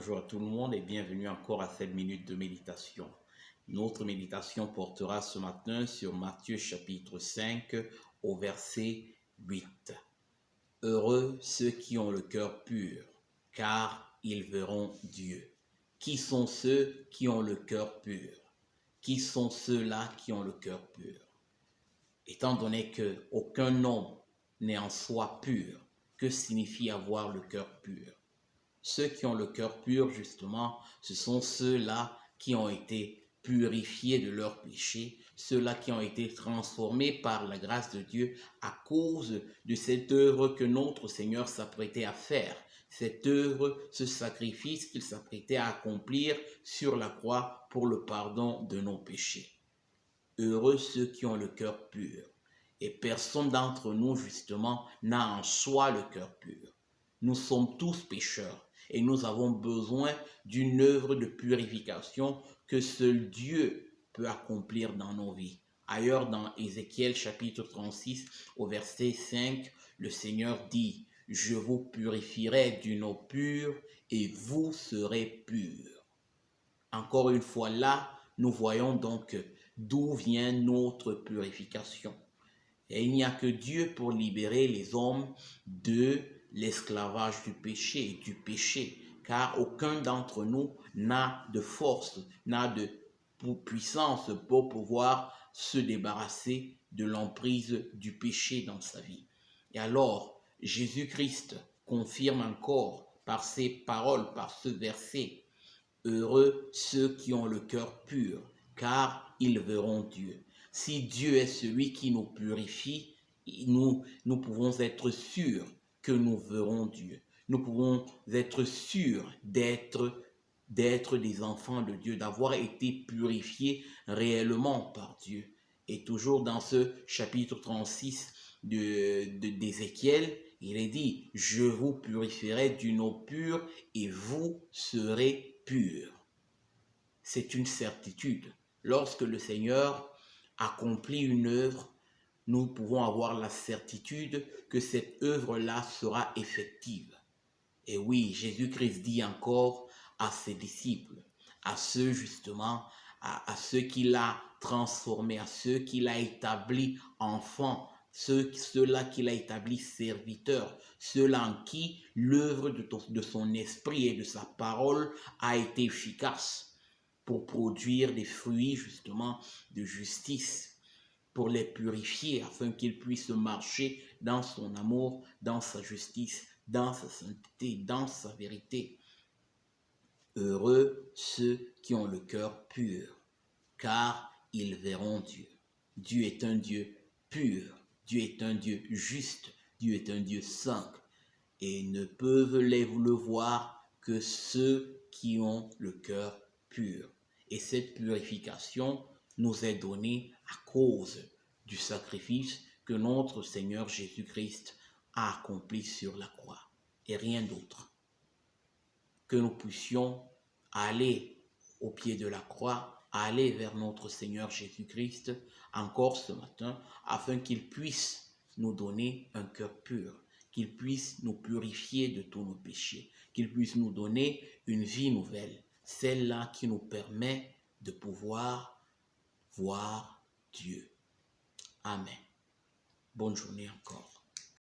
Bonjour à tout le monde et bienvenue encore à cette minute de méditation. Notre méditation portera ce matin sur Matthieu chapitre 5 au verset 8. Heureux ceux qui ont le cœur pur, car ils verront Dieu. Qui sont ceux qui ont le cœur pur? Qui sont ceux-là qui ont le cœur pur? Étant donné qu'aucun homme n'est en soi pur, que signifie avoir le cœur pur? Ceux qui ont le cœur pur, justement, ce sont ceux-là qui ont été purifiés de leurs péchés, ceux-là qui ont été transformés par la grâce de Dieu à cause de cette œuvre que notre Seigneur s'apprêtait à faire, cette œuvre, ce sacrifice qu'il s'apprêtait à accomplir sur la croix pour le pardon de nos péchés. Heureux ceux qui ont le cœur pur. Et personne d'entre nous, justement, n'a en soi le cœur pur. Nous sommes tous pécheurs et nous avons besoin d'une œuvre de purification que seul Dieu peut accomplir dans nos vies. Ailleurs, dans Ézéchiel chapitre 36, au verset 5, le Seigneur dit « Je vous purifierai d'une eau pure et vous serez purs. » Encore une fois là, nous voyons donc d'où vient notre purification. Et il n'y a que Dieu pour libérer les hommes de l'esclavage du péché, car aucun d'entre nous n'a de force, n'a de puissance pour pouvoir se débarrasser de l'emprise du péché dans sa vie. Et alors, Jésus-Christ confirme encore par ses paroles, par ce verset, « Heureux ceux qui ont le cœur pur, car ils verront Dieu. » Si Dieu est celui qui nous purifie, nous pouvons être sûrs que nous verrons Dieu. Nous pouvons être sûrs d'être des enfants de Dieu, d'avoir été purifiés réellement par Dieu. Et toujours dans ce chapitre 36 d'Ézéchiel, il est dit « Je vous purifierai d'une eau pure et vous serez purs. » C'est une certitude. Lorsque le Seigneur accomplit une œuvre, nous pouvons avoir la certitude que cette œuvre-là sera effective. Et oui, Jésus-Christ dit encore à ses disciples, à ceux justement, à ceux qu'il a transformés, à ceux qu'il a établis enfants, ceux-là qu'il a établis serviteurs, ceux-là en qui l'œuvre de son esprit et de sa parole a été efficace pour produire des fruits justement de justice, pour les purifier afin qu'ils puissent marcher dans son amour, dans sa justice, dans sa sainteté, dans sa vérité. Heureux ceux qui ont le cœur pur, car ils verront Dieu. Dieu est un Dieu pur, Dieu est un Dieu juste, Dieu est un Dieu saint, et ne peuvent le voir que ceux qui ont le cœur pur. Et cette purification nous est donnée à cause du sacrifice que notre Seigneur Jésus-Christ a accompli sur la croix, et rien d'autre. Que nous puissions aller au pied de la croix, aller vers notre Seigneur Jésus-Christ encore ce matin, afin qu'il puisse nous donner un cœur pur, qu'il puisse nous purifier de tous nos péchés, qu'il puisse nous donner une vie nouvelle, celle-là qui nous permet de pouvoir voir Dieu. Amen. Bonne journée encore.